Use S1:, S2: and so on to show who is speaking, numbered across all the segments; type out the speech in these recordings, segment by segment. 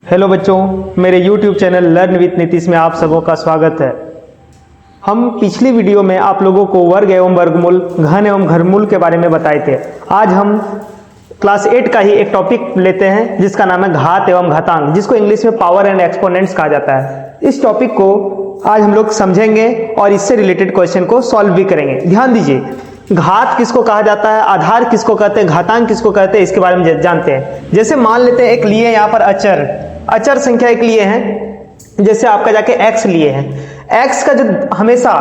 S1: Hello बच्चों, मेरे YouTube channel learn with Nitish में आप सबों का स्वागत है। हम पिछली वीडियो में आप लोगों को वर्ग एवं वर्गमूल, घन एवं घनमूल के बारे में बताए थे। आज हम क्लास 8 का ही एक टॉपिक लेते हैं जिसका नाम है घात एवं घातांक, जिसको इंग्लिश में पावर एंड एक्सपोनेंट्स कहा जाता है। इस टॉपिक को आज हम लोग समझेंगे और इससे रिलेटेड क्वेश्चन को सॉल्व भी करेंगे। ध्यान दीजिए, घात किसको कहा जाता है, आधार किसको कहते हैं, घातांक किसको कहते हैं, इसके बारे में जानते हैं। जैसे मान लेते हैं एक लिए यहाँ पर अचर संख्या एक लिए हैं, जैसे आपका जाके x लिए हैं। x का जो हमेशा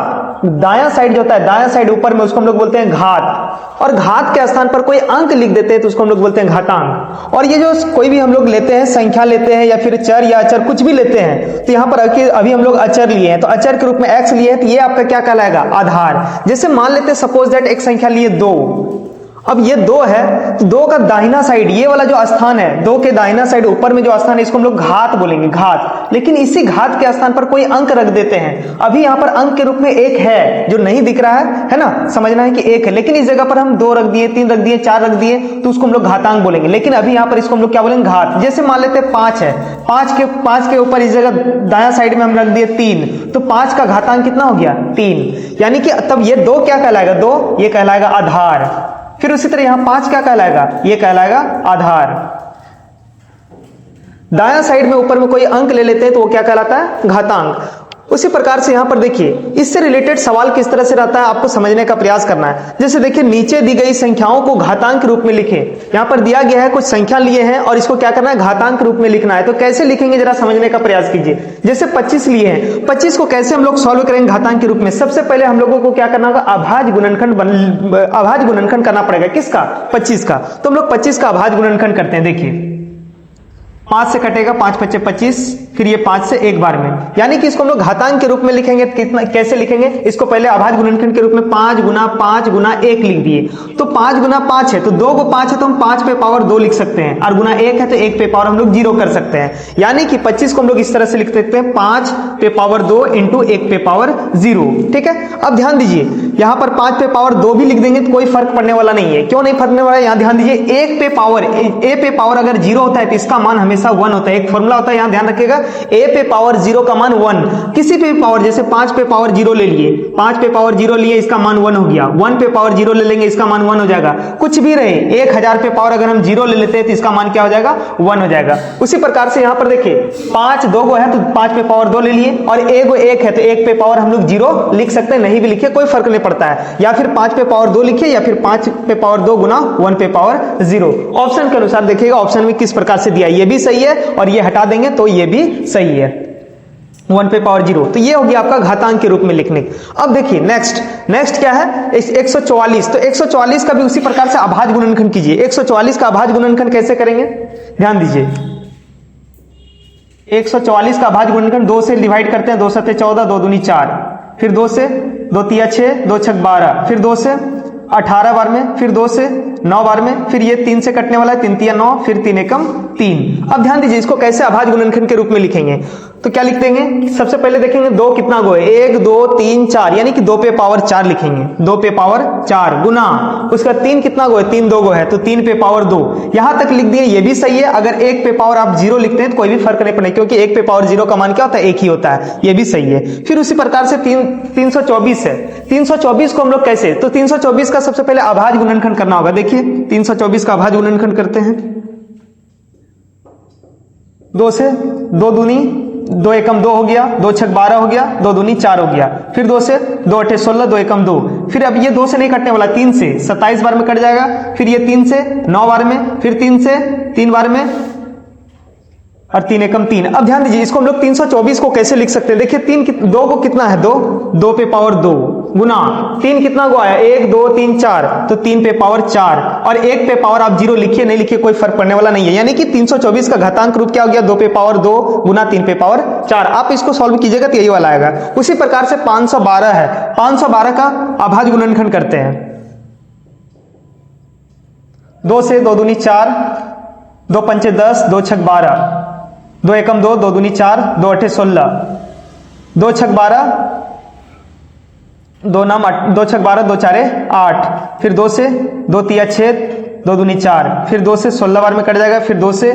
S1: दायां साइड जो होता है, दायां साइड ऊपर में, उसको हम लोग बोलते हैं घात। और घात के स्थान पर कोई अंक लिख देते हैं तो उसको हम लोग बोलते हैं घातांक। और ये जो कोई भी हम लोग लेते हैं, संख्या लेते हैं या फिर चर या अचर कुछ भी लेते हैं, तो यहाँ पर अभी हम लोग अचर लिए हैं तो अचर के रूप में x लिए हैं, तो ये आपका क्या कहलाएगा, आधार। जैसे मान लेते हैं सपोज दैट एक संख्या लिए 2। अब ये 2 है तो 2 का दाहिना साइड, ये वाला जो स्थान है, 2 के दाहिना साइड ऊपर में जो स्थान है, इसको हम लोग घात बोलेंगे, घात। लेकिन इसी घात के स्थान पर कोई अंक रख देते हैं। अभी यहाँ पर अंक के रूप में 1 है जो नहीं दिख रहा है ना, समझना है कि 1 है, लेकिन इस जगह पर हम 2 रख दिए, 3 रख दिए, 4 रख दिए, तो उसको हम लोग घातांक बोलेंगे। लेकिन अभी यहाँ पर इसको हम लोग क्या बोलेंगे, घात। जैसे मान लेते हैं 5 है, 5 के ऊपर इस जगह दायां साइड में हम रख दिए 3, तो 5 का घातांक कितना हो गया, 3। यानी कि तब ये 2 क्या कहलाएगा, 2 ये कहलाएगा आधार। फिर उसी तरह यहां 5 क्या कहलाएगा, ये कहलाएगा आधार। दायां साइड में ऊपर में कोई अंक ले लेते हैं तो वो क्या कहलाता है, घातांक। उसी प्रकार से यहां पर देखिए, इससे रिलेटेड सवाल किस तरह से रहता है आपको समझने का प्रयास करना है। जैसे देखिए, नीचे दी गई संख्याओं को घातांक के रूप में लिखें। यहां पर दिया गया है कुछ संख्या लिए हैं और इसको क्या करना है, घातांक के रूप में लिखना है। तो कैसे लिखेंगे जरा समझने का प्रयास कीजिए। जैसे 25 लिए हैं, 25 को कैसे हम लोग सॉल्व करेंगे घातांक के रूप में। सबसे पहले हम लोगों को क्या करना होगा, अभाज्य गुणनखंड करना पड़ेगा। किसका, 25 का। तो हम लोग 25 का अभाज्य गुणनखंड करते हैं। देखिए 5 से कटेगा, 5 × 5 = 25, फिर ये 5 से एक बार में, यानी कि इसको हम लोग घातांक के रूप में लिखेंगे। कितना, कैसे लिखेंगे, इसको पहले अभाज्य गुणनखंड के रूप में 5 × 5 × 1 लिख दिए। तो 5 × 5 है तो 2 को 5 है तो हम 5 पे पावर 2 लिख सकते हैं, और गुना 1 है तो 1 पे पावर हम लोग 0 कर सकते हैं। यानी कि 25 को हम लोग इस तरह से लिख सकते हैं, 5 पे पावर 2 × 1 पे पावर 0। ठीक है, अब ध्यान दीजिए, यहां पर 5 पे पावर 2 भी लिख देंगे तो कोई फर्क पड़ने वाला नहीं है। क्यों नहीं पड़ने वाला है, यहां ध्यान दीजिए, a पे पावर अगर 0 होता है तो इसका मान हमेशा 1 होता है। एक फॉर्मूला होता है, यहां ध्यान रखिएगा, a पे पावर 0 का मान 1। किसी पे पावर, जैसे 5 पे पावर 0 ले लिए, 5 पे पावर 0 लिए, इसका मान 1 हो गया। 1 पे पावर 0 ले लेंगे, इसका मान 1 हो जाएगा। कुछ भी रहे, 1000 पे पावर अगर हम 0 ले लेते हैं तो इसका मान क्या हो जाएगा, 1 हो जाएगा। उसी प्रकार से यहां पर देखिए, 5 2 गो है तो 5 पे पावर 2 ले लिए, और 1 है तो 1 पे पावर हम लोग 0 लिख सकते हैं, नहीं भी लिखिए कोई फर्क नहीं पड़ता है। या फिर 5 पे पावर 2 लिखिए, या फिर 5 पे पावर 2 गुना 1 पे पावर 0। ऑप्शन के अनुसार देखिएगा ऑप्शन में किस प्रकार से दिया, ये भी सही है और ये हटा देंगे तो ये भी सही है, 1 पे पावर 0। तो ये हो गया आपका घातांक के रूप में लिखने। अब देखिए नेक्स्ट क्या है, 144। तो 144 का भी उसी प्रकार से अभाज्य गुणनखंड कीजिए। 144 का अभाज्य गुणनखंड कैसे करेंगे, ध्यान दीजिए। 144 का अभाज्य गुणनखंड 2 से डिवाइड करते हैं, 2 × 7 = 14, 2 दूनी 4, फिर 2 से 2 × 3 = 6, 2 × 6 = 12, फिर 2 से 18 बार में, फिर 2 से 9 बार में, फिर ये 3 से कटने वाला है, 3 × 3 = 9, फिर 3 × 1 = 3। अब ध्यान दीजिए, इसको कैसे अभाज्य गुणनखंड के रूप में लिखेंगे। तो क्या लिख देंगे, सबसे पहले देखेंगे 2 कितना गो है, 1 2 3 4, यानी कि 2 पे पावर 4 लिखेंगे, 2 पे पावर 4 गुना, उसका 3 कितना गो है, 3 2 गो है तो 3 पे पावर 2। यहां तक लिख दिए, ये भी सही है। अगर 1 पे पावर आप 0 लिखते हैं तो कोई भी फर्क नहीं पड़ेगा, क्योंकि 1 पे पावर 0 का मान क्या होता है, 1 ही होता है, ये भी सही है। फिर उसी प्रकार से 324 है, 324 को हम लोग कैसे, तो 324 का सबसे पहले अभाज्य गुणनखंड करना होगा। देखिए 324 का अभाज्य गुणनखंड करते हैं, 2 से 2 दूनी 2 × 1 = 2 हो गया, 2 × 6 = 12 हो गया, 2 दूनी 4 हो गया, फिर 2 से 2 × 8 = 16, 2 × 1 = 2, फिर अब ये 2 से नहीं कटने वाला, 3 से 27 बार में कट जाएगा, फिर ये 3 से 9 बार में, फिर 3 से 3 बार में, और 3 × 1 = 3। अब ध्यान दीजिए, इसको हम लोग 324 को कैसे लिख सकते हैं। देखिए 2 को कितना है, 2 पे पावर 2 गुना 3 कितना गो आया, 1 2 3 4, तो 3 पे पावर 4, और 1 पे पावर आप 0 लिखिए नहीं लिखिए कोई फर्क पड़ने वाला नहीं है। यानी कि 324 का घातांक रूप क्या हो गया, 2 पे पावर 2 गुना 3 पे पावर 4। आप इसको सॉल्व कीजिएगा तो यही वाला आएगा। उसी प्रकार से 512 है, 512 का अभाज्य गुणनखंड करते हैं, 2 से 2 दूनी 4, 2 × 5 = 10, 2 × 6 = 12, 2 × 1 = 2, 2 दूनी 4, 2 × 8 = 16, 2 × 6 = 12, 2 × 6 = 12, 2 × 4 = 8, फिर 2 से 2 × 3 = 6, 2 दूनी 4, फिर 2 से 16 बार में कट जाएगा, फिर 2 से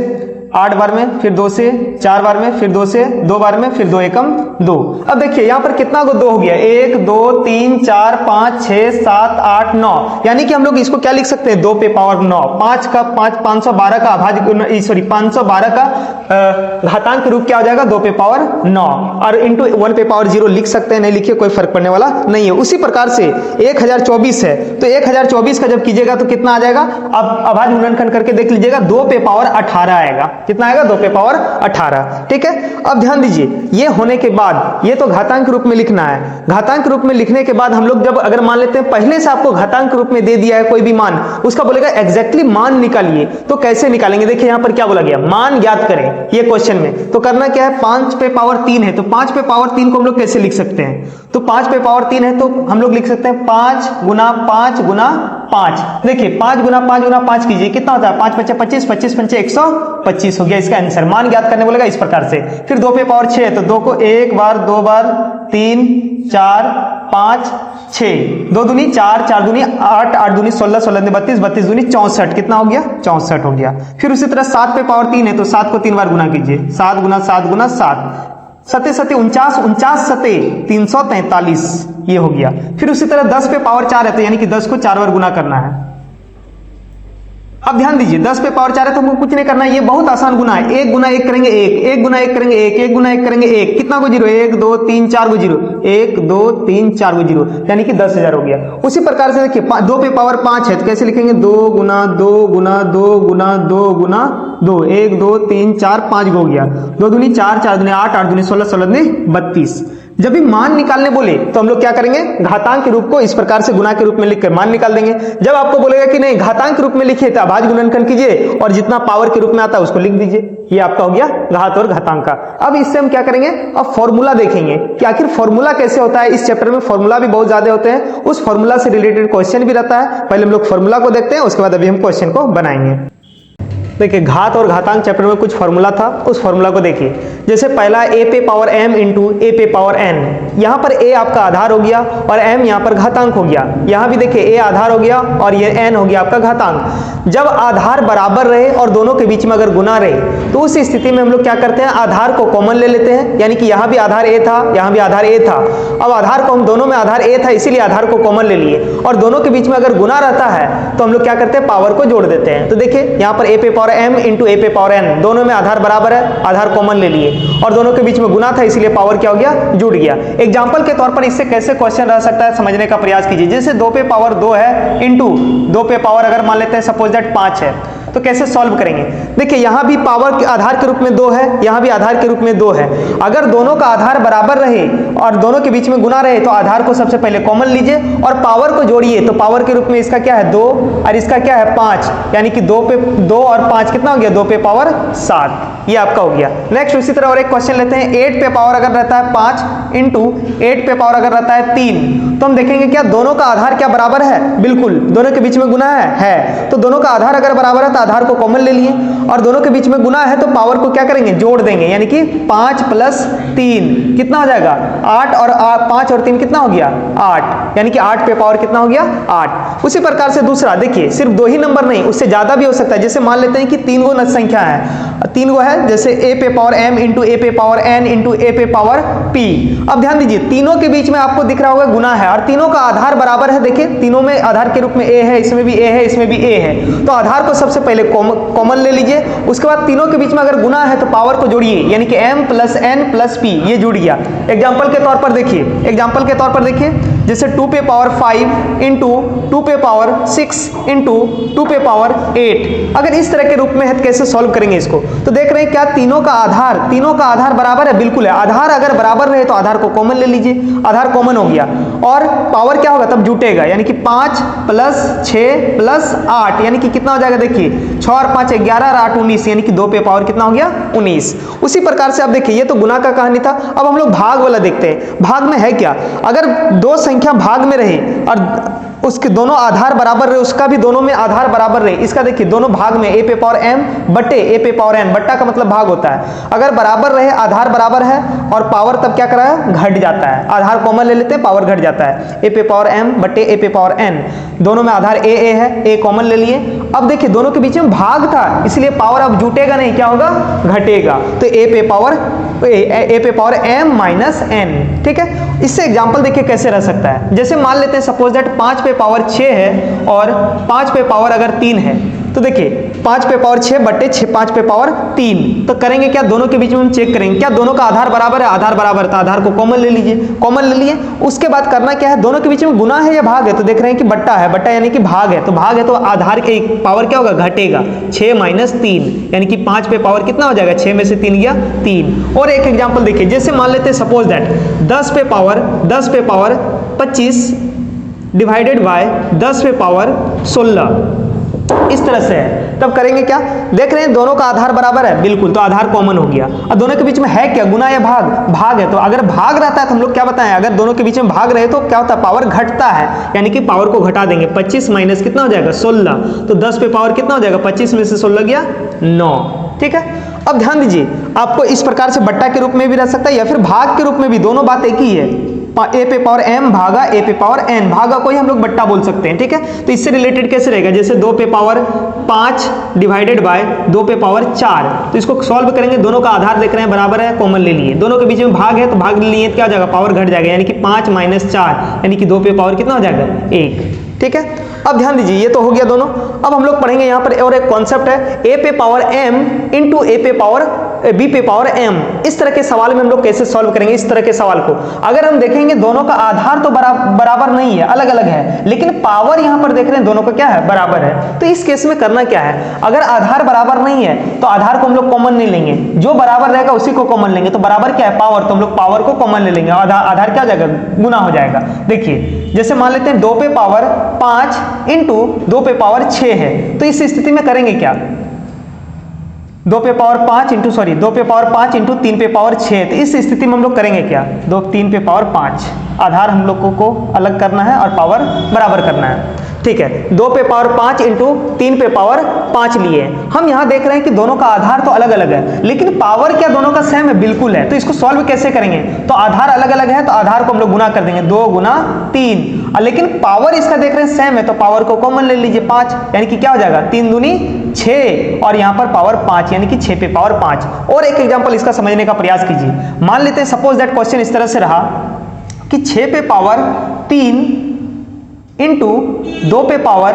S1: 8 बार में, फिर 2 से 4 बार में, फिर 2 से 2 बार में, फिर 2 एकम 2। अब देखिए यहाँ पर कितना को 2 हो गया, 1 2 3 4 5 6 7 8 9, यानी कि हम लोग इसको क्या लिख सकते हैं, 2 पे पावर 9। 5 का 512 का अभाज्य, सॉरी 512 का घातांक के रूप क्या हो जाएगा, 2 पे पावर 9, और इंटू 1 पे पावर 0 लिख सकते हैं, नहीं लिखिए कोई फर्क पड़ने वाला नहीं है। उसी प्रकार से 1024 है, तो 1024 का जब कीजिएगा तो कितना आ जाएगा, अब अभाज्य गुणनखंड करके देख लीजिएगा, 2 पे पावर 18 आएगा। कितना आएगा, 2 पे पावर 18। ठीक है, अब ध्यान दीजिए, ये होने के बाद ये तो घातांक रूप में लिखना है। घातांक रूप में लिखने के बाद हम लोग जब अगर मान लेते हैं पहले से आपको घातांक रूप में दे दिया है कोई भी मान, उसका बोलेगा एग्जैक्टली मान निकालिए, तो कैसे निकालेंगे, देखिए यहां पर क्या बोला गया, मान ज्ञात करें ये क्वेश्चन में। तो करना क्या है, 5 पे पावर 3 है, तो 5 पे पावर 3 को हम लोग कैसे लिख सकते हैं, तो 5 पे पावर 3 है तो हम लोग लिख सकते हैं 5 गुना 5 गुना 5। देखिए 5 गुना 5 गुना 5 कीजिए, कितना होता है, 5 × 25, 25 × 125 हो गया इसका आंसर। मान ज्ञात करने बोलेगा इस प्रकार से। फिर 2 पे पावर 6 है, तो 2 को 1 बार 2 बार 3 4 5 6, 2 दूनी 4 4 दूनी 8 8 दूनी 16 16 दूनी 32 32 दूनी 64, कितना हो गया, 64 हो गया। फिर उसी तरह 7 पे पावर 3 है, तो 7 को 3 बार गुना कीजिए, 7 गुना 7 गुना 7, 7 7 49 49 7 343, ये हो गया। फिर उसी तरह 10 पे पावर 4 है, तो यानी कि 10 को 4 बार गुना करना है। अब ध्यान दीजिए 10 पे पावर 4 है तो हमको कुछ नहीं करना है, ये बहुत आसान गुना है। 1 गुना 1 करेंगे 1, 1 गुना 1 करेंगे 1, 1 गुना 1 करेंगे 1, कितना को 0, 1 2 3 4 को 0, 1 2 3 4 को 0, यानी कि 10,000 हो गया। उसी प्रकार से देखिए 2 पे पावर 5 है, तो कैसे लिखेंगे, 2 गुना 2 गुना 2 गुना 2 गुना 2, 1 2 3 4 5 हो गया, 2 दूनी 4 4 दूनी 8 8 दूनी 16 16 दूनी 32। जब भी मान निकालने बोले तो हम लोग क्या करेंगे, घातांक के रूप को इस प्रकार से गुना के रूप में लिखकर मान निकाल देंगे। जब आपको बोलेगा कि नहीं घातांक के रूप में लिखिए, तो अभाज्य गुणनखंड कीजिए और जितना पावर के रूप में आता है उसको लिख दीजिए। ये आपका हो गया घात और घातांक का। अब इससे हम क्या करेंगे, अब फॉर्मूला देखेंगे कि आखिर फॉर्मूला कैसे होता है। इस चैप्टर में फॉर्मूला भी बहुत ज्यादा होते हैं, उस फॉर्मूला से रिलेटेड क्वेश्चन भी रहता है। पहले हम लोग फॉर्मूला को देखते हैं, उसके बाद अभी हम क्वेश्चन को बनाएंगे। देखिए घात और घातांक चैप्टर में कुछ फॉर्मूला था, उस फॉर्मूला को देखिए। जैसे पहला a पे पावर m इंटू a पे पावर n, यहाँ पर a आपका आधार हो गया और m यहाँ पर घातांक हो गया। यहाँ भी देखिए a आधार हो गया और ये n हो गया आपका घातांक। जब आधार बराबर रहे और दोनों के बीच में अगर गुना रहे तो उस स्थिति में हम लोग क्या करते हैं, आधार को कॉमन ले लेते हैं, यानी कि यहाँ भी आधार a था, यहाँ भी आधार a था। अब आधार को हम दोनों में आधार a था इसीलिए आधार को कॉमन ले लिए, और दोनों के बीच में अगर गुना रहता है तो हम लोग क्या करते हैं, पावर को जोड़ देते हैं। तो देखिए यहाँ पर a पे पावर m इंटू a पे पावर n, दोनों में आधार बराबर है, आधार कॉमन ले लिए और दोनों के बीच में गुना था इसलिए पावर क्या हो गया, जुड़ गया। एग्जांपल के तौर पर इससे कैसे क्वेश्चन रह सकता है समझने का प्रयास कीजिए। जैसे 2 पे पावर 2 है इंटू 2 पे पावर अगर मान लेते हैं सपोज दैट 5 है, तो कैसे सॉल्व करेंगे। देखिए यहाँ भी पावर के आधार के रूप में 2 है, यहाँ भी आधार के रूप में 2 है। अगर दोनों का आधार बराबर रहे और दोनों के बीच में गुना रहे तो आधार को सबसे पहले कॉमन लीजिए और पावर को जोड़िए। तो पावर के रूप में इसका क्या है 2 और इसका क्या है 5, यानी कि 2 पे 2 और 5 कितना हो गया, 2 पे पावर 7, ये आपका हो गया। नेक्स्ट उसी तरह और एक क्वेश्चन लेते हैं। 8 पे पावर अगर रहता है 5 इंटू 8 पे पावर अगर रहता है 3, तो हम देखेंगे क्या दोनों का आधार क्या बराबर है, बिल्कुल दोनों के बीच में गुना है। तो दोनों का आधार अगर बराबर है तो आधार को कॉमन ले लिए और दोनों के बीच में गुना है तो पावर को क्या करेंगे, जोड़ देंगे, यानी कि 5 + 3 कितना हो जाएगा 8, और 5 और 3 कितना हो गया 8, यानी कि 8 पे पावर कितना हो गया 8। उसी प्रकार से दूसरा देखिए, सिर्फ 2 ही नंबर नहीं उससे ज्यादा भी हो सकता है। जैसे मान लेते हैं कि 3 गो संख्या है, 3 गो है, जैसे a पे पावर m इंटू a पे पावर n इंटू a पे पावर p। अब ध्यान दीजिए तीनों के बीच में आपको दिख रहा होगा गुना है और तीनों का आधार बराबर है। देखिए तीनों में आधार के रूप में a है, इसमें भी a है, इसमें भी a है। तो आधार को सबसे पहले कॉमन ले लीजिए, उसके बाद तीनों के बीच में अगर गुना है तो पावर को जोड़िए, यानी कि m + n + p, ये जुड़ गया। एग्जाम्पल के तौर पर देखिए, जैसे 2 पे पावर 5 इंटू 2 पे पावर 6 इंटू 2 पे पावर 8, अगर इस तरह के रूप में है तो कैसे सॉल्व करेंगे इसको। तो देख रहे हैं क्या तीनों का आधार बराबर है, बिल्कुल है। आधार अगर बराबर रहे तो आधार को कॉमन ले लीजिए, आधार कॉमन हो गया और पावर क्या होगा तब जुटेगा, यानी कि 5 + 6 + 8, यानी कि कितना हो जाएगा, देखिए 6 और 5 11 और 8 19, यानी कि 2 पे पावर कितना हो गया 19। उसी प्रकार से अब देखिए ये तो गुना का कहानी था। अब हम लोग भाग वाला देखते हैं। भाग में है क्या, अगर 2 संख्या भाग में रहे और उसके दोनों आधार बराबर रहे, उसका भी दोनों में आधार बराबर रहे, इसका देखिए दोनों भाग में a पे पावर m बटे a पे पावर n, बट्टा का मतलब भाग होता है। अगर बराबर रहे, आधार बराबर है और पावर तब क्या करा है, घट जाता है। आधार कॉमन ले लेते हैं, पावर घट जाता है। a पे पावर m बटे a पे पावर n, दोनों में आधार a है, a कॉमन ले लिए अब देखिए दोनों के बीच में भाग था, इसलिए पावर अब जुटेगा नहीं, क्या होगा, घटेगा। तो a पे पावर m माइनस n, ठीक है। इससे एग्जांपल देखिए कैसे रह सकता है। जैसे मान लेते हैं सपोज दैट 5 पे पावर 6 है और 5 पे पावर अगर 3 है, तो देखिए 5 पे पावर 6 बट्टे 5 पे पावर 3, तो करेंगे क्या, दोनों के बीच में हम चेक करेंगे क्या दोनों का आधार बराबर है। आधार बराबर था, आधार को कॉमन ले लीजिए, कॉमन ले लिए। उसके बाद करना क्या है, दोनों के बीच में गुना है या भाग है, तो देख रहे हैं कि बट्टा है, बट्टा यानी कि भाग है, तो भाग है तो आधार के पावर क्या होगा, घटेगा। 6 माइनस 3 यानी कि 5 पे पावर कितना हो जाएगा, 6 में से 3 गया 3। और एक एग्जाम्पल देखिए, जैसे मान लेते हैं सपोज दैट 10 पे पावर 25 डिवाइडेड बाय 10 पे पावर 16, इस तरह से है। तब करेंगे क्या, देख रहे हैं दोनों का आधार बराबर है, बिल्कुल, तो आधार कॉमन हो गया। और दोनों के बीच में है क्या, गुना या भाग, भाग है। तो अगर भाग रहता है तो हम लोग क्या बताएं, अगर दोनों के बीच में भाग रहे तो क्या होता है, पावर घटता है, यानी कि पावर को घटा देंगे। 25 माइनस कितना हो जाएगा, 16, तो 10 पे पावर कितना हो जाएगा, 25 में से 16 गया 9, ठीक है। अब ध्यान दीजिए, आपको इस प्रकार से बट्टा के रूप में भी रह सकता है या फिर भाग के रूप में भी, दोनों बात एक ही है। ए पे पावर m भागा ए पे पावर n, भागा को ही हम लोग बट्टा बोल सकते हैं, ठीक है। तो इससे रिलेटेड कैसे रहेगा, जैसे 2 पे पावर 5 डिवाइडेड बाय 2 पे पावर 4, तो इसको सॉल्व करेंगे। दोनों का आधार देख रहे हैं बराबर है, कॉमन ले लिए। दोनों के बीच में भाग है तो भाग ले लिए, क्या हो जाएगा, पावर घट जाएगा, यानी कि 5 माइनस 4 यानी कि 2 पे पावर कितना हो जाएगा, 1, ठीक है। अब ध्यान दीजिए, ये तो हो गया दोनों। अब हम लोग पढ़ेंगे यहाँ पर और एक कॉन्सेप्ट है, ए पे पावर m इंटू बी पे पावर m। इस तरह के सवाल में हम लोग कैसे सॉल्व करेंगे इस तरह के सवाल को। अगर हम देखेंगे दोनों का आधार तो बराबर नहीं है, अलग अलग है, लेकिन पावर यहाँ पर देख रहे हैं दोनों का क्या है, बराबर है। तो इस केस में करना क्या है, अगर आधार बराबर नहीं है तो आधार को हम लोग कॉमन नहीं लेंगे, जो बराबर रहेगा उसी को कॉमन लेंगे। तो बराबर क्या है, पावर, तो हम लोग पावर को कॉमन ले लेंगे, आधार क्या हो जाएगा, गुना हो जाएगा। देखिए जैसे मान लेते हैं 2 पे पावर 5 इंटू 2 पे पावर 6 है, तो इस स्थिति में करेंगे क्या, 2 पे पावर 5 इंटू 3 पे पावर 6, तो इस स्थिति में हम लोग करेंगे क्या, 3 पे पावर 5, आधार हम लोगों को अलग करना है और पावर बराबर करना है, ठीक है। 2 पे पावर 5 इंटू 3 पे पावर 5 लिए। हम यहाँ देख रहे हैं कि दोनों का आधार तो अलग अलग है, लेकिन पावर क्या दोनों का सेम है, बिल्कुल है। तो इसको सॉल्व कैसे करेंगे, तो आधार अलग अलग है तो आधार को हम लोग गुना कर देंगे, 2 गुना 3, लेकिन पावर इसका देख रहे हैं सेम है तो पावर को कॉमन ले लीजिए, 5, यानी कि क्या हो जाएगा, 3 दूनी 6 और यहाँ पर पावर 5 यानी कि 6 पे पावर 5। और एक एग्जाम्पल इसका समझने का प्रयास कीजिए। मान लेते हैं सपोज दैट क्वेश्चन इस तरह से रहा कि 6 पे पावर 3 इंटू 2 पे पावर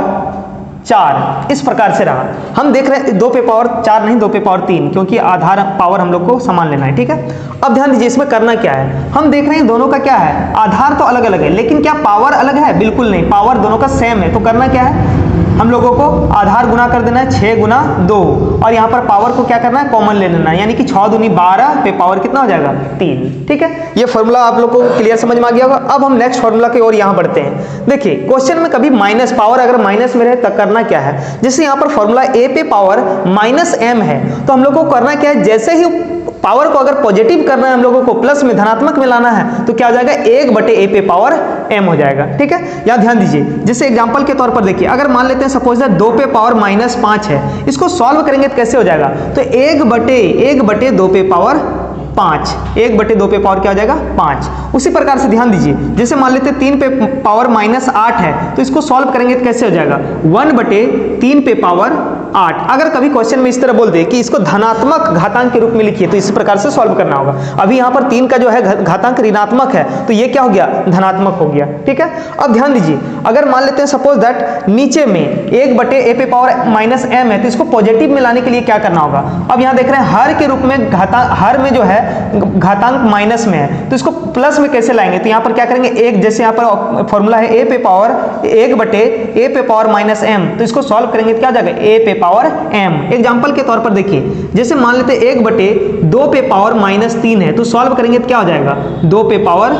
S1: 4, इस प्रकार से रहा। हम देख रहे हैं 2 पे पावर 4 नहीं, 2 पे पावर 3, क्योंकि आधार पावर हम लोग को समान लेना है, ठीक है। अब ध्यान दीजिए इसमें करना क्या है, हम देख रहे हैं दोनों का क्या है, आधार तो अलग अलग है, लेकिन क्या पावर अलग है, बिल्कुल नहीं, पावर दोनों का सेम है। तो करना क्या है, हम लोगों को आधार गुना कर देना है, 6 गुना 2, और यहाँ पर पावर को क्या करना है, कॉमन ले लेना है, यानी कि 6 दूनी 12 पे पावर कितना हो जाएगा, 3, ठीक है। ये फॉर्मूला आप लोग को क्लियर समझ में आ गया होगा। अब हम नेक्स्ट फॉर्मूला की ओर यहाँ बढ़ते हैं। देखिए क्वेश्चन में कभी माइनस, पावर अगर माइनस में रहे तब करना क्या है, जैसे यहाँ पर फॉर्मूला a पे पावर माइनस m है, तो हम लोग को करना क्या है, जैसे ही पावर को अगर पॉजिटिव करना है, हम लोगों को प्लस में धनात्मक में लाना है, तो क्या हो जाएगा, 1 बटे a पे पावर m हो जाएगा, ठीक है। यहाँ ध्यान दीजिए, जैसे एग्जांपल के तौर पर देखिए, अगर मान लेते हैं सपोज दैट 2 पे पावर माइनस 5 है, इसको सॉल्व करेंगे तो कैसे हो जाएगा, तो 1 बटे 2 पे पावर 5, 1 बटे 2 पे पावर क्या हो जाएगा, 5। उसी प्रकार से ध्यान दीजिए, जैसे मान लेते हैं 3 पे पावर माइनस 8 है, तो इसको सॉल्व करेंगे तो कैसे हो जाएगा, 1 बटे 3 पे पावर 8। अगर कभी क्वेश्चन में इस तरह बोल दे कि इसको धनात्मक घातांक के रूप में लिखिए, तो इसी प्रकार से सॉल्व करना होगा। अभी यहाँ पर 3 का जो है घातांक ऋणात्मक है, तो ये क्या हो गया, धनात्मक हो गया, ठीक है। अब ध्यान दीजिए, अगर मान लेते हैं सपोज दैट नीचे में 1 बटे a पे पावर माइनस m है, तो इसको पॉजिटिव में लाने के लिए क्या करना होगा। अब यहाँ देख रहे हैं हर के रूप में हर में जो है घातांक माइनस में है, तो इसको प्लस में कैसे लाएंगे, तो यहाँ पर क्या करेंगे, एक जैसे यहाँ पर फॉर्मूला है a पे पावर 1 बटे a पे पावर माइनस m, तो इसको सॉल्व करेंगे तो क्या जाएगा, a पे पावर m। एग्जांपल के तौर पर देखिए, जैसे मान लेते 1 बटे 2 पे पावर माइनस 3 है, तो सॉल्व करेंगे तो क्या हो जाएगा, 2 पे पावर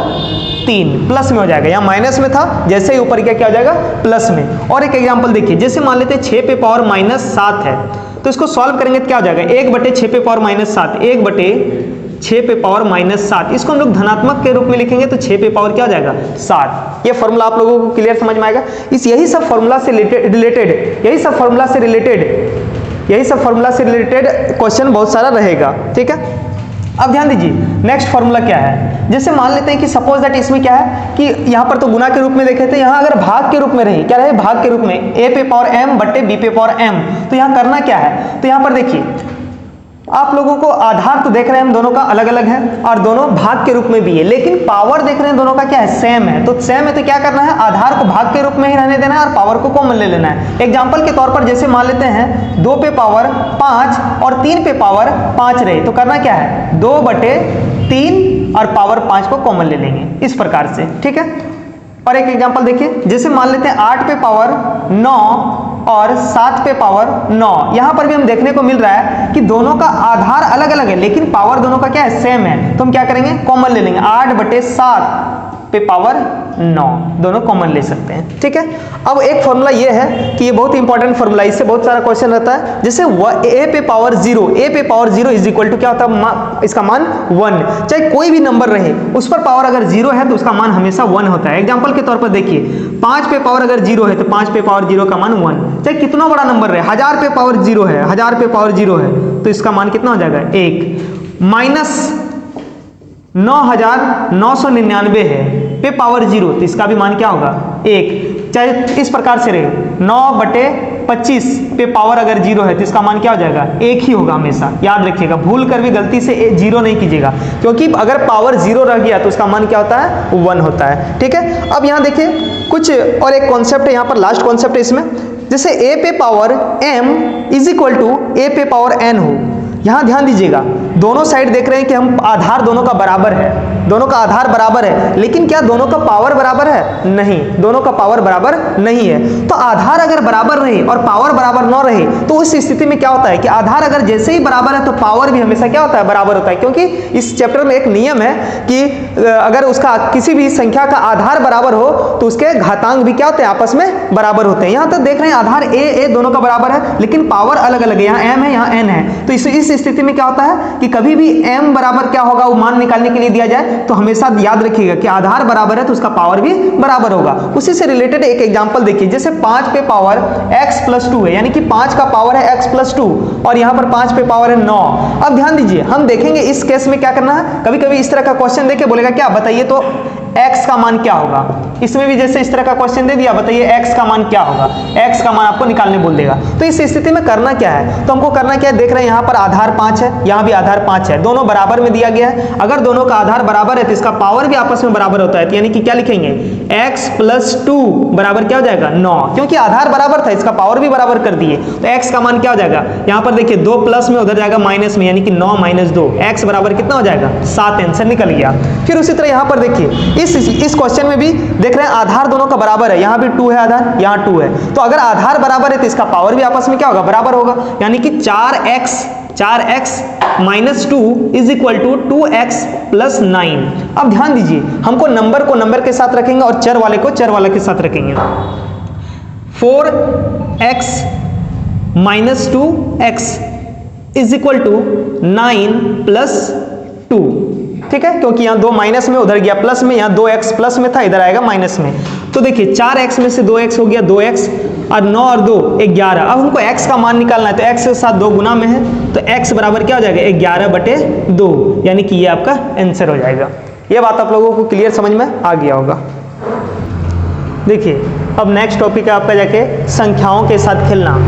S1: 3 प्लस में हो जाएगा, यहाँ माइनस में था, जैसे ही ऊपर क्या हो जाएगा, प्लस में। और एक एग्जांपल देखिए, जैसे मान लेते 6 पे पावर माइनस 7 है, तो इसको सॉल्व करेंगे तो क्या हो जाएगा, 1 बटे 6 पे पावर माइनस 7, 1 बटे 6 पे पावर माइनस 7, इसको हम लोग धनात्मक के रूप में लिखेंगे तो 6 पे पावर क्या हो जाएगा, 7। ये फॉर्मूला आप लोगों को क्लियर समझ में आएगा। यही सब फॉर्मूला से रिलेटेड क्वेश्चन बहुत सारा रहेगा, ठीक है। अब ध्यान दीजिए नेक्स्ट फॉर्मूला क्या है। जैसे मान लेते हैं कि सपोज दैट इसमें क्या है कि यहाँ पर तो गुना के रूप में देखे थे, यहाँ अगर भाग के रूप में रही, क्या रहे भाग के रूप में, a पे पावर m बट्टे b पे पावर m, तो यहाँ करना क्या है, तो यहाँ पर देखिए आप लोगों को आधार तो देख रहे हैं हम दोनों का अलग अलग है और दोनों भाग के रूप में भी है, लेकिन पावर देख रहे हैं दोनों का क्या है, सेम है। तो सेम है तो क्या करना है, आधार को भाग के रूप में ही रहने देना है और पावर को कॉमन ले लेना है। एग्जांपल के तौर पर जैसे मान लेते हैं 2 पे पावर 5 और 3 पे पावर 5 रहे, तो करना क्या है 2 बटे 3 और पावर 5 को कॉमन ले लेंगे इस प्रकार से, ठीक है। और एक एग्जांपल देखिए, जैसे मान लेते हैं 8 पे पावर 9 और 7 पे पावर 9, यहां पर भी हम देखने को मिल रहा है कि दोनों का आधार अलग अलग है लेकिन पावर दोनों का क्या है, सेम है। तो हम क्या करेंगे, कॉमन ले लेंगे, 8 बटे 7 पे पावर 9 दोनों कॉमन ले सकते हैं, ठीक है। अब एक फॉर्मूला ये है कि ये बहुत इंपॉर्टेंट फॉर्मूला, इससे बहुत सारा क्वेश्चन रहता है। जैसे a पे पावर 0 इज इक्वल टू क्या होता है, इसका मान 1, चाहे कोई भी नंबर रहे उस पर पावर अगर 0 है तो उसका मान हमेशा 1 होता है। एग्जांपल के तौर पर देखिए 5 पे पावर अगर 0 है तो 5 पे पावर 0 का मान 1, चाहे कितना बड़ा नंबर रहे, 1000 पे पावर 0 है, 1000 पे पावर 0 है तो इसका मान कितना हो जाएगा 1, माइनस 9999 है पे पावर 0 तो इसका भी मान क्या होगा 1, चाहे इस प्रकार से रहे 9 बटे 25 पे पावर अगर 0 है तो इसका मान क्या हो जाएगा 1 ही होगा हमेशा, याद रखिएगा, भूल कर भी गलती से 0 नहीं कीजिएगा, क्योंकि अगर पावर 0 रह गया तो उसका मान क्या होता है 1 होता है, ठीक है। अब यहाँ देखिए कुछ और एक कॉन्सेप्ट है, यहाँ पर लास्ट कॉन्सेप्ट है इसमें, जैसे a पे power m is equal to a पे पावर n हो। यहाँ ध्यान दीजिएगा दोनों साइड देख रहे हैं कि हम आधार दोनों का बराबर है, दोनों का आधार बराबर है, लेकिन क्या दोनों का पावर बराबर है, नहीं, दोनों का पावर बराबर नहीं है। तो आधार अगर बराबर रहे और पावर बराबर न रहे तो उस स्थिति में क्या होता है कि आधार अगर जैसे ही बराबर है तो पावर भी हमेशा क्या होता है, बराबर होता है, क्योंकि इस चैप्टर में एक नियम है कि अगर उसका किसी भी संख्या का आधार बराबर हो तो उसके घातांक भी क्या होते हैं, आपस में बराबर होते हैं। यहाँ तक देख रहे हैं आधार a दोनों का बराबर है लेकिन पावर अलग अलग है, यहाँ m है यहाँ n है, तो इस स्थिति में क्या होता है कि कभी भी m बराबर क्या होगा वो मान निकालने के लिए दिया जाए तो हमेशा याद रखिएगा कि आधार बराबर है तो उसका पावर भी बराबर होगा। उसी से रिलेटेड एक एग्जांपल देखिए, जैसे 5 पे पावर x प्लस 2 है, यानी कि 5 का पावर है x प्लस 2 और यहाँ पर 5 पे पावर है 9। अब ध्यान दीजिए हम देखेंगे इस केस में क्या करना है, कभी कभी इस तरह का क्वेश्चन देके बोलेगा क्या बताइए तो x का मान क्या होगा, इसमें भी जैसे इस तरह का क्वेश्चन दे दिया बताइए x का मान क्या होगा, x का मान आपको निकालने बोल देगा। तो इस स्थिति में करना क्या है, तो हमको करना क्या है, देख रहे हैं यहाँ पर आधार 5 है, यहाँ भी आधार 5 है, दोनों बराबर में दिया गया है। अगर दोनों का आधार बराबर है तो इसका पावर भी आपस में बराबर होता है, तो यानी कि क्या लिखेंगे x प्लस 2 बराबर क्या हो जाएगा 9, क्योंकि आधार बराबर था इसका पावर भी बराबर कर दिए तो x का मान क्या हो जाएगा, यहाँ पर देखिए 2 प्लस में उधर जाएगा माइनस में, यानी कि 9 माइनस 2 x बराबर कितना हो जाएगा 7, आंसर निकल गया। फिर उसी तरह यहाँ पर देखिए इस क्वेश्चन में भी देख रहे हैं आधार दोनों का बराबर है, यहाँ भी 2 है आधार, यहाँ 2 है, तो अगर आधार बराबर है तो इसका पावर भी आपस में क्या होगा, बराबर होगा, यानी कि 4x minus 2 is equal to 2x plus 9। अब ध्यान दीजिए हमको नंबर को नंबर के साथ रखेंगे और चर वाले को चर वाले के साथ रखेंगे। 4x minus 2x is equal to 9 plus 2, ठीक है, क्योंकि यहाँ 2 माइनस में उधर गया प्लस में, यहाँ 2x प्लस में था इधर आएगा माइनस में। तो देखिए 4x में से 2x हो गया 2x और 9 और 2 11। अब हमको x का मान निकालना है तो x के साथ 2 गुना में है तो x बराबर क्या हो जाएगा 11 बटे 2, यानी कि ये आपका आंसर हो जाएगा। ये बात आप लोगों को क्लियर समझ में आ गया होगा। देखिए अब नेक्स्ट टॉपिक है आपका जाके संख्याओं के साथ खेलना।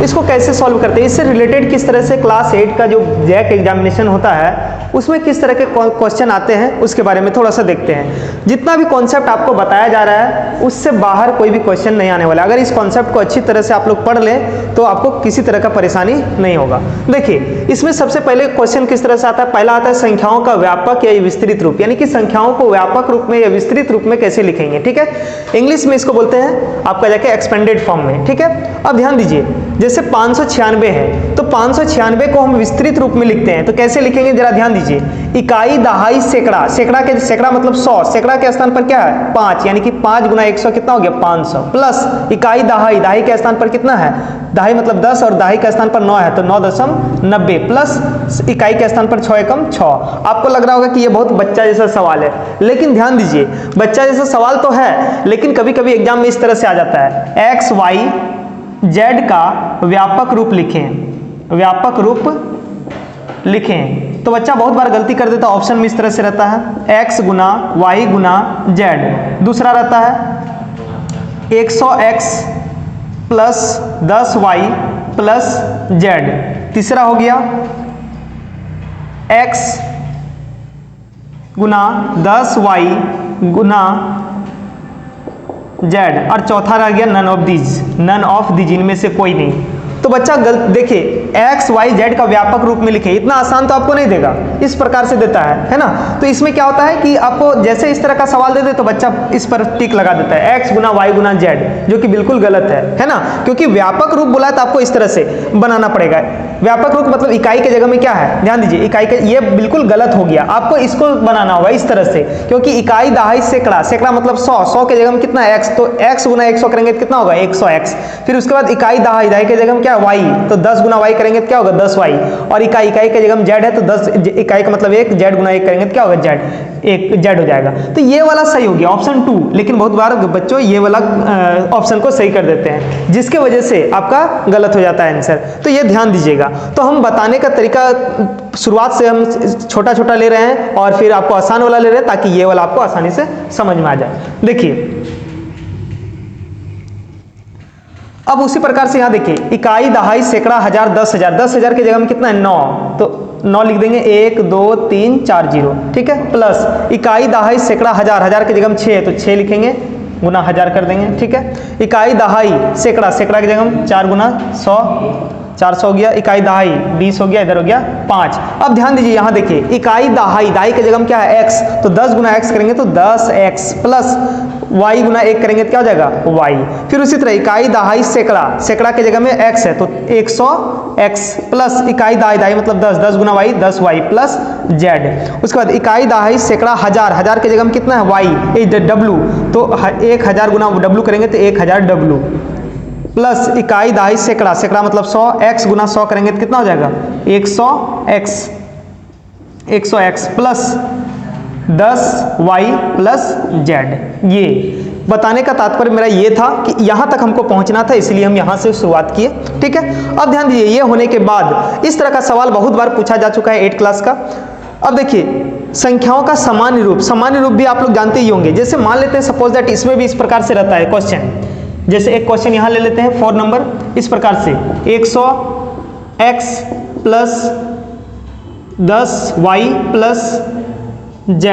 S1: इसको कैसे सॉल्व करते हैं, इससे रिलेटेड किस तरह से क्लास 8 का जो जैक एग्जामिनेशन होता है उसमें किस तरह के क्वेश्चन आते हैं उसके बारे में थोड़ा सा देखते हैं। जितना भी कॉन्सेप्ट आपको बताया जा रहा है उससे बाहर कोई भी क्वेश्चन नहीं आने वाला। अगर इस कॉन्सेप्ट को अच्छी तरह से आप लोग पढ़ लें तो आपको किसी तरह का परेशानी नहीं होगा। देखिए इसमें सबसे पहले क्वेश्चन किस तरह से आता है, पहला आता है संख्याओं का व्यापक या विस्तृत रूप, यानी कि संख्याओं को व्यापक रूप में या विस्तृत रूप में कैसे लिखेंगे, ठीक है। इंग्लिश में इसको बोलते हैं आपका जाके एक्सपेंडेड फॉर्म में, ठीक है। अब ध्यान दीजिए जैसे 596 है तो 596 को हम विस्तृत रूप में लिखते हैं तो कैसे लिखेंगे जरा ध्यान दीजिए। इकाई, दहाई, सैकड़ा, सैकड़ा मतलब 100, सैकड़ा के स्थान पर क्या है 5, यानी कि 5 गुना 100 कितना हो गया 500, प्लस इकाई दहाई, दहाई के स्थान पर कितना है, दहाई मतलब 10 और दहाई के स्थान पर 9 है तो 9.90 प्लस इकाई के स्थान पर 6 एकम 6। आपको लग रहा होगा कि ये बहुत बच्चा जैसा सवाल है, लेकिन ध्यान दीजिए बच्चा जैसा सवाल तो है लेकिन कभी कभी एग्जाम में इस तरह से आ जाता है एक्स वाई जेड का व्यापक रूप लिखें, व्यापक रूप लिखें। तो बच्चा बहुत बार गलती कर देता, ऑप्शन में इस तरह से रहता है x गुना y गुना z। दूसरा रहता है 100x plus 10y plus z। तीसरा हो गया x गुना 10y गुना z। और चौथा रह गया नन ऑफ दीज, इनमें से कोई नहीं। तो बच्चा देखिए x y z का व्यापक रूप में लिखे, इतना आसान तो आपको नहीं देगा, इस प्रकार से देता है ना। तो इसमें क्या होता है कि आपको जैसे इस तरह का सवाल दे दे तो बच्चा इस पर टिक लगा देता है x गुना y गुना z, जो कि बिल्कुल गलत है ना। क्योंकि व्यापक रूप बोला है तो आपको इस तरह से बनाना पड़ेगा। व्यापक रूप मतलब इकाई के जगह में क्या है, ध्यान दीजिए, इकाई के, ये बिल्कुल गलत हो गया, आपको इसको बनाना होगा इस तरह से। क्योंकि इकाई दहाई सैकड़ा, सैकड़ा मतलब 100 के जगह में कितना है x, तो x गुना 100 करेंगे तो कितना होगा 100x। फिर उसके बाद इकाई दहाई, दहाई के जगह में क्या है y, तो 10 गुना y करेंगे तो क्या होगा 10y। और इकाई के जगह में z है तो 10 इकाई का मतलब 1, z गुना 1 करेंगे तो क्या होगा z हो जाएगा। तो ये वाला सही हो गया ऑप्शन 2। लेकिन बहुत बार बच्चों ये वाला ऑप्शन को सही कर देते हैं, जिसके वजह से आपका गलत हो जाता है आंसर। तो ये ध्यान दीजिएगा। तो हम बताने का तरीका शुरुआत से हम छोटा छोटा ले रहे हैं और फिर आपको आसान वाला ले रहे हैं, ताकि ये वाला आपको आसानी से समझ में आ जाए। देखिए अब उसी प्रकार से यहां देखिए, इकाई दहाई सैकड़ा हजार 10,000, 10,000 की जगह में कितना है 9, तो 9 लिख देंगे, 1 2 3 4 0, ठीक है। प्लस इकाई दहाई सैकड़ा हजार, हजार की जगह में 6 है तो 6 लिखेंगे, गुना 1000 कर देंगे, ठीक है। इकाई दहाई सैकड़ा, सैकड़ा की जगह में 4 गुना 100, 400 हो गया। इकाई दहाई 20 हो गया, इधर हो गया 5। अब ध्यान दीजिए यहां देखिए, इकाई दहाई, दहाई की जगह में क्या है x, तो 10 गुना x करेंगे तो 10x प्लस y गुना 1 करेंगे तो क्या हो जाएगा y। फिर उसी तरह इकाई दहाई सैकड़ा, सैकड़ा की जगह में x है तो 100x प्लस इकाई दहाई, दहाई मतलब 10, 10 गुना y 10y प्लस z। उसके बाद इकाई दहाई सैकड़ा हजार, हजार की जगह में कितना है y, w, तो 1000 गुना w करेंगे तो 1000 w प्लस इकाई दहाई सैकड़ा, सैकड़ा मतलब 100, x गुना 100 करेंगे तो कितना हो जाएगा 100x plus 10y plus z। ये बताने का तात्पर्य मेरा ये था कि यहां तक हमको पहुंचना था, इसलिए हम यहां से शुरुआत किए, ठीक है। अब ध्यान दीजिए, ये होने के बाद इस तरह का सवाल बहुत बार पूछा जा चुका है 8 क्लास का। अब देखिए संख्याओं का सामान्य रूप, सामान्य रूप भी आप लोग जानते ही होंगे। जैसे मान लेते हैं सपोज दैट इसमें भी इस प्रकार से रहता है क्वेश्चन। जैसे एक क्वेश्चन यहां ले लेते हैं 4 नंबर, इस प्रकार से 100x plus 10y plus z,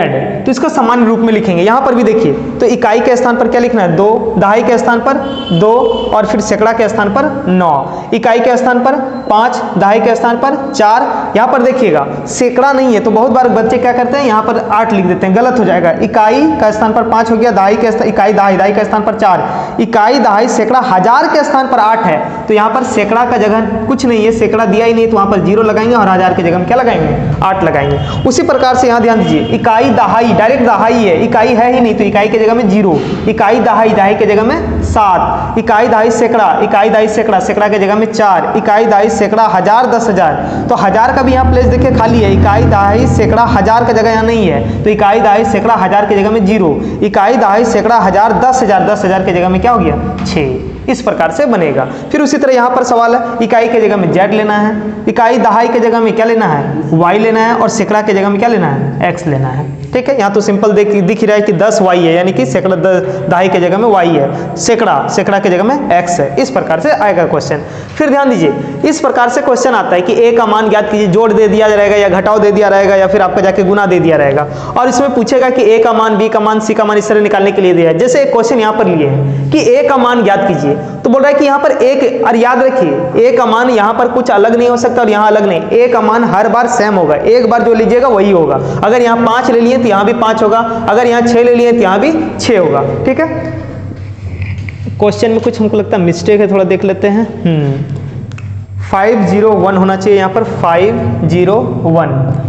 S1: तो इसको सामान्य रूप में लिखेंगे। यहां पर भी देखिए, तो इकाई के स्थान पर क्या लिखना है 2, दहाई के स्थान पर 2 और फिर सैकड़ा के स्थान पर 9, इकाई के स्थान पर 5, दहाई के स्थान पर 4। यहां पर देखिएगा सैकड़ा नहीं है तो बहुत बार बच्चे क्या करते हैं यहाँ पर 8 लिख देते हैं, गलत हो जाएगा। इकाई का स्थान पर 5 हो गया, दहाई के इकाई दहाई, दहाई के स्थान पर 4, इकाई दहाई सैकड़ा हजार के स्थान पर 8 है तो यहाँ पर सैकड़ा का जगह कुछ नहीं है, सैकड़ा दिया ही नहीं तो वहां पर 0 लगाएंगे और हजार की जगह में क्या लगाएंगे 8 लगाएंगे। उसी प्रकार से यहाँ ध्यान दीजिए, इकाई दहाई डायरेक्ट दहाई है, इकाई है ही नहीं तो इकाई की जगह में 0, इकाई दहाई, दहाई की जगह में 7, इकाई दहाई सैकड़ा, इकाई दहाई सैकड़ा, सैकड़ा की जगह में 4, इकाई दहाई सैकड़ा हजार 10,000, तो हजार का भी यहाँ प्लेस देखिए खाली है, इकाई दहाई सैकड़ा हजार का जगह यहाँ नहीं है तो इकाई दहाई सैकड़ा हजार की जगह में 0, इकाई दहाई सैकड़ा हजार 10,000, 10,000 की जगह में क्या हो गया 6। इस प्रकार से बनेगा। फिर उसी तरह यहाँ पर सवाल है, इकाई के जगह में z लेना है, इकाई दहाई के जगह में क्या लेना है y लेना है और सैकड़ा के जगह में क्या लेना है x लेना है, ठीक है। यहाँ तो सिंपल दिख रहा है कि 10y है, यानी कि सैकड़ा दहाई के जगह में y है, सैकड़ा के जगह में x है। इस प्रकार से आएगा क्वेश्चन। फिर ध्यान दीजिए, इस प्रकार से क्वेश्चन आता है कि a का मान ज्ञात कीजिए, जोड़ दे दिया रहेगा या घटाव दे दिया रहेगा या फिर आपका जाके गुना दे दिया रहेगा, और इसमें पूछेगा कि a का मान, b का मान, c का मान इस तरह निकालने के लिए दिया है। जैसे एक क्वेश्चन यहाँ पर लिए है कि a का मान ज्ञात कीजिए, तो बोल रहा है कि यहाँ पर एक, और याद रखिए a का मान यहाँ पर कुछ अलग नहीं हो सकता और यहाँ अलग नहीं, a का मान हर बार सेम होगा, एक बार जो लीजिएगा वही होगा। अगर यहाँ 5 ले लिए तो यहाँ भी 5 होगा, अगर यहाँ 6 ले लिए तो यहाँ भी 6 होगा, ठीक है। क्वेश्चन में कुछ हमको लगता है मिस्टेक है, थोड़ा देख लेते हैं। 501 होना चाहिए, यहाँ पर 501।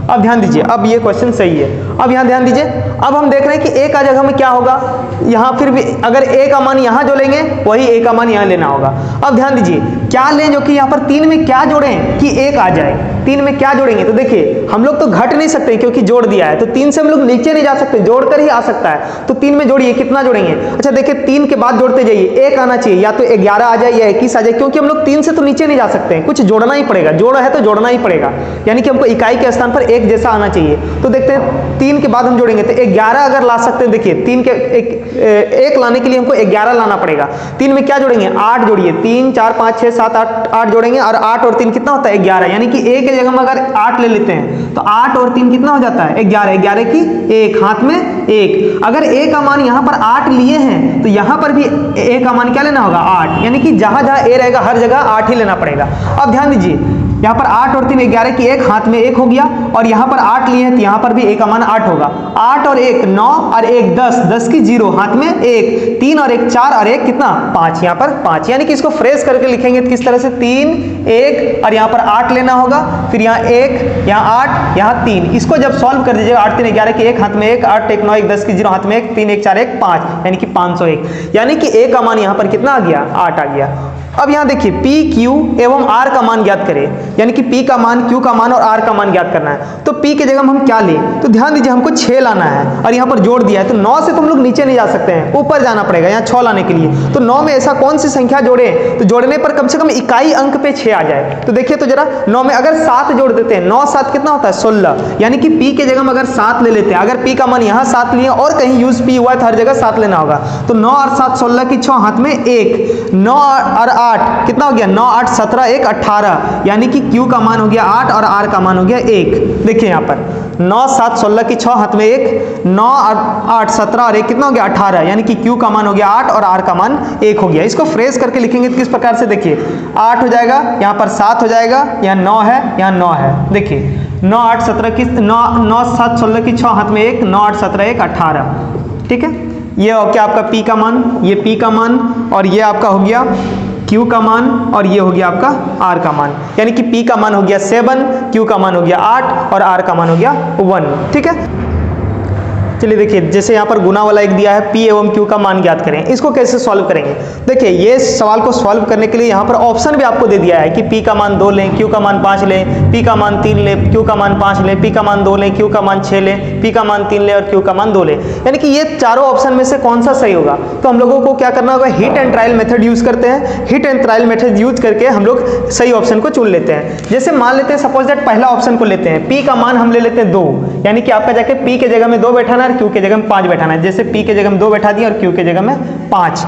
S1: अब ध्यान दीजिए, अब ये क्वेश्चन सही है। अब यहाँ ध्यान दीजिए, अब हम देख रहे हैं कि a का जगह में क्या होगा, यहाँ फिर भी अगर a का मान यहाँ जो लेंगे वही a का मान यहाँ लेना होगा। अब ध्यान दीजिए क्या लें, जो कि यहाँ पर 3 में क्या जोड़ें कि 1 आ जाए, 3 में क्या जोड़ेंगे, तो देखिए हम लोग तो घट नहीं सकते क्योंकि जोड़ दिया है, तो 3 से हम लोग नीचे नहीं जा सकते, जोड़कर ही आ सकता है। तो 3 में जोड़िए, कितना जोड़ेंगे, अच्छा देखिए 3 के बाद जोड़ते जाइए, 1 आना चाहिए, या तो 11 आ जाए या 21 आ जाए, क्योंकि हम लोग 3 से तो नीचे नहीं जा सकते हैं, कुछ जोड़ना ही पड़ेगा, जोड़ है तो जोड़ना ही पड़ेगा, यानी कि हमको इकाई के स्थान पर 1 जैसा आना चाहिए। तो देखते हैं 3 के बाद हम जोड़ेंगे तो 11 अगर ला सकते हैं, देखिए 3 के 1 लाने के लिए हमको 11 लाना पड़ेगा। 3 में क्या जोड़ेंगे, 8 जोड़िए, 3 4 5 6 7 8 जोड़ेंगे, और 8 और 3 कितना होता है 11, यानी कि a के जगह हम अगर 8 ले लेते हैं तो 8 और 3 कितना हो जाता है 11, 11 की 1, हाथ में 1। अगर a का मान यहां पर 8 लिए हैं तो यहां पर भी a का मान क्या लेना होगा 8, यानी कि जहां जहां a रहेगा हर जगह 8 ही लेना पड़ेगा। अब ध्यान दीजिए, यहाँ पर 8 और 3 11 की 1, हाथ में 1 हो गया, और यहाँ पर 8 लिए हैं तो यहाँ पर भी a का मान 8 होगा। 8 और 1 9 और 1 10, 10 की 0, हाथ में 1, 3 और 1 4 और 1 कितना 5, यहाँ पर 5, यानी कि इसको फ्रेश करके लिखेंगे तो किस तरह से 3 1 और यहाँ पर 8 लेना होगा, फिर यहाँ 1 यहाँ 8 यहाँ 3, इसको जब सॉल्व कर दीजिएगा 8 3 11 की 1, हाथ में 1 8 1 9 1 10 की 0, हाथ में 1 3 1 4 1 5, यानी कि 501, यानी कि a का मान यहाँ पर कितना आ गया 8 आ गया। अब यहाँ देखिए P Q एवं R का मान ज्ञात करें, यानी कि P का मान, Q का मान और R का मान ज्ञात करना है। तो P के जगह हम क्या लें, तो ध्यान दीजिए हमको 6 लाना है और यहाँ पर जोड़ दिया है, तो 9 से तो हम लोग नीचे नहीं जा सकते हैं, ऊपर जाना पड़ेगा यहाँ 6 लाने के लिए। तो 9 में ऐसा कौन सी संख्या जोड़े तो जोड़ने पर कम से कम इकाई अंक पे 6 आ जाए। तो देखिए तो जरा 9 में अगर 7 जोड़ देते हैं, 9 7 कितना होता है 16, यानी कि P के जगह हम अगर 7 ले लेते हैं, अगर P का मान यहाँ 7 लिए और कहीं यूज P हुआ है तो हर जगह 7 लेना होगा। तो 9 और 7 16 की 6, हाथ में 1, 9 और 8 कितना हो गया 9 8 17 1 18, यानी कि Q का मान हो गया 8 और R का मान हो गया 1। देखिए यहाँ पर 9 7 16 की 6, हाथ में 1, 9 8 17 और 1 कितना हो गया 18, यानी कि Q का मान हो गया 8 और R का मान 1 हो गया। इसको फ्रेश करके लिखेंगे तो किस प्रकार से, देखिए 8 हो जाएगा, यहाँ पर 7 हो जाएगा, यहाँ 9 है, यहाँ 9 है। देखिए 9 8 17 की 9 7 16 की 6, हाथ में 1, 9 8 17 1 18, ठीक है। ये हो गया आपका P का मान, ये P का मान, और ये आपका हो गया Q का मान, और ये हो गया आपका R का मान, यानी कि P का मान हो गया 7, Q का मान हो गया 8 और R का मान हो गया 1, ठीक है। चलिए देखिए जैसे यहाँ पर गुना वाला एक दिया है P एवं Q का मान ज्ञात करें, इसको कैसे सॉल्व करेंगे। देखिए ये सवाल को सॉल्व करने के लिए यहाँ पर ऑप्शन भी आपको दे दिया है कि P का मान 2 लें, Q का मान 5 लें, P का मान 3 लें, Q का मान 5 लें, P का मान 2 लें, Q का मान 6 लें, P का मान 3 लें और Q का मान 2 लें, यानी कि ये चारों ऑप्शन में से कौन सा सही होगा। तो हम लोगों को क्या करना होगा, hit and trial method use करते हैं, hit and trial method use करके हम लोग सही ऑप्शन को चुन लेते हैं। जैसे मान लेते हैं सपोज दैट पहला ऑप्शन को लेते हैं, P का मान हम ले लेते हैं 2, यानी कि आपका जाके P के जगह में 2 बैठाना है और Q के जगह में 5 बैठाना है। जैसे P के जगह में 2 बैठा दिया और Q के जगह में 5,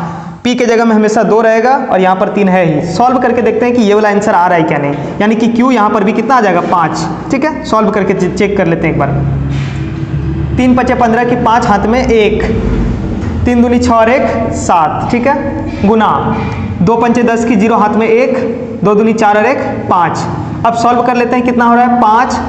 S1: P के जगह में हमेशा 2 रहेगा और यहाँ पर 3 है ही। सॉल्व करके देखते हैं कि ये वाला आंसर आ रहा है क्या नहीं, यानी कि Q यहाँ पर भी कितना आ जाएगा 5, ठीक है। सॉल्व करके चेक कर लेते हैं एक बार। 3 5 15 की 5, हाथ में 1, 3 दूनी 6 और 1 7, ठीक है। गुना 2 5 10 की 0, हाथ में 1, 2 दूनी 4 और 1 5। अब सॉल्व कर लेते हैं कितना हो रहा है 5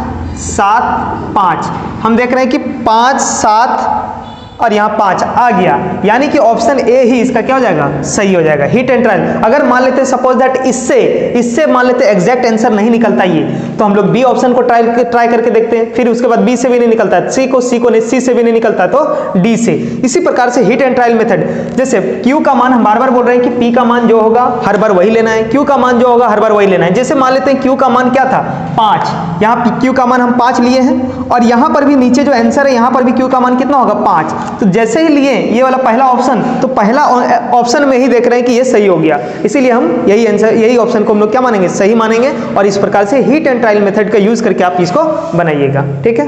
S1: 7 5, हम देख रहे हैं कि 5 7 और यहाँ 5 आ गया, यानी कि ऑप्शन ए ही इसका क्या हो जाएगा सही हो जाएगा। हिट एंड ट्रायल, अगर मान लेते हैं सपोज दैट इससे मान लेते हैं एग्जैक्ट आंसर नहीं निकलता ये, तो हम लोग बी ऑप्शन को ट्राई करके देखते हैं, फिर उसके बाद बी से भी नहीं निकलता है, सी से भी नहीं निकलता तो डी से। इसी प्रकार से हिट एंड ट्रायल मेथड, जैसे क्यू का मान हम बार बार बोल रहे हैं कि पी का मान जो होगा हर बार वही लेना है, क्यू का मान जो होगा हर बार वही लेना है। जैसे मान लेते हैं क्यू का मान क्या था 5, यहाँ क्यू का मान हम 5 लिए हैं और यहाँ पर भी नीचे जो आंसर है यहाँ पर भी क्यू का मान कितना होगा 5। तो जैसे ही लिए ये वाला पहला ऑप्शन, तो पहला ऑप्शन में ही देख रहे हैं कि ये सही हो गया, इसीलिए हम यही ऑप्शन को हम लोग क्या मानेंगे सही मानेंगे। और इस प्रकार से हिट एंड ट्रायल मेथड का यूज करके आप इसको बनाइएगा, ठीक है।